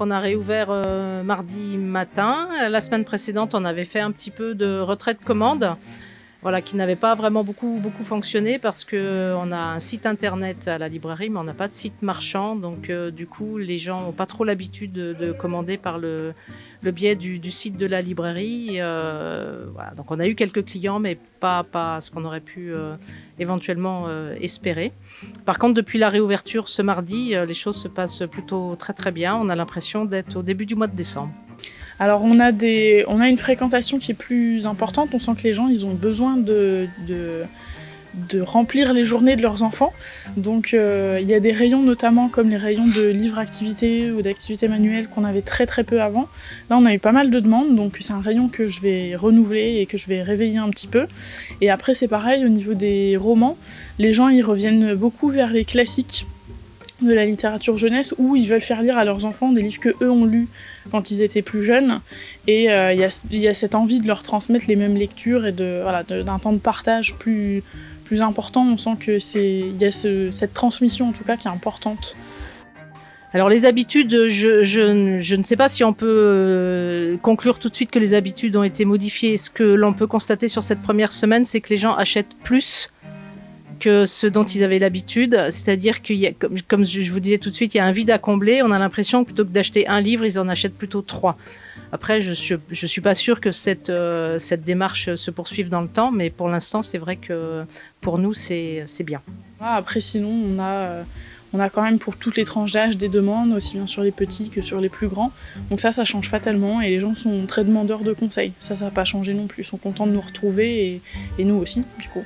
on a réouvert mardi matin. La semaine précédente, on avait fait un petit peu de retrait de commande. Voilà, qui n'avait pas vraiment beaucoup fonctionné parce qu'on a un site internet à la librairie, mais on n'a pas de site marchand. Donc, du coup, les gens n'ont pas trop l'habitude de commander par le biais du site de la librairie. Voilà. Donc, on a eu quelques clients, mais pas ce qu'on aurait pu éventuellement espérer. Par contre, depuis la réouverture ce mardi, les choses se passent plutôt très très bien. On a l'impression d'être au début du mois de décembre. Alors on a une fréquentation qui est plus importante, on sent que les gens ils ont besoin de remplir les journées de leurs enfants. Donc il y a des rayons notamment comme les rayons de livres activités ou d'activités manuelles qu'on avait très très peu avant. Là on a eu pas mal de demandes, donc c'est un rayon que je vais renouveler et que je vais réveiller un petit peu. Et après c'est pareil au niveau des romans, les gens ils reviennent beaucoup vers les classiques de la littérature jeunesse où ils veulent faire lire à leurs enfants des livres que eux ont lus quand ils étaient plus jeunes, et il y a cette envie de leur transmettre les mêmes lectures et d'un temps de partage plus important. On sent que il y a cette transmission en tout cas qui est importante. Alors les habitudes, je ne sais pas si on peut conclure tout de suite que les habitudes ont été modifiées. Ce que l'on peut constater sur cette première semaine, c'est que les gens achètent plus que ce dont ils avaient l'habitude, c'est-à-dire qu'il y a, comme je vous disais tout de suite, il y a un vide à combler. On a l'impression que plutôt que d'acheter un livre, ils en achètent plutôt 3. Après, je suis pas sûre que cette démarche se poursuive dans le temps, mais pour l'instant, c'est vrai que pour nous, c'est bien. Après, sinon, on a quand même pour toutes les tranches d'âge des demandes, aussi bien sur les petits que sur les plus grands. Donc ça change pas tellement, et les gens sont très demandeurs de conseils. Ça va pas changer non plus. Ils sont contents de nous retrouver, et nous aussi, du coup.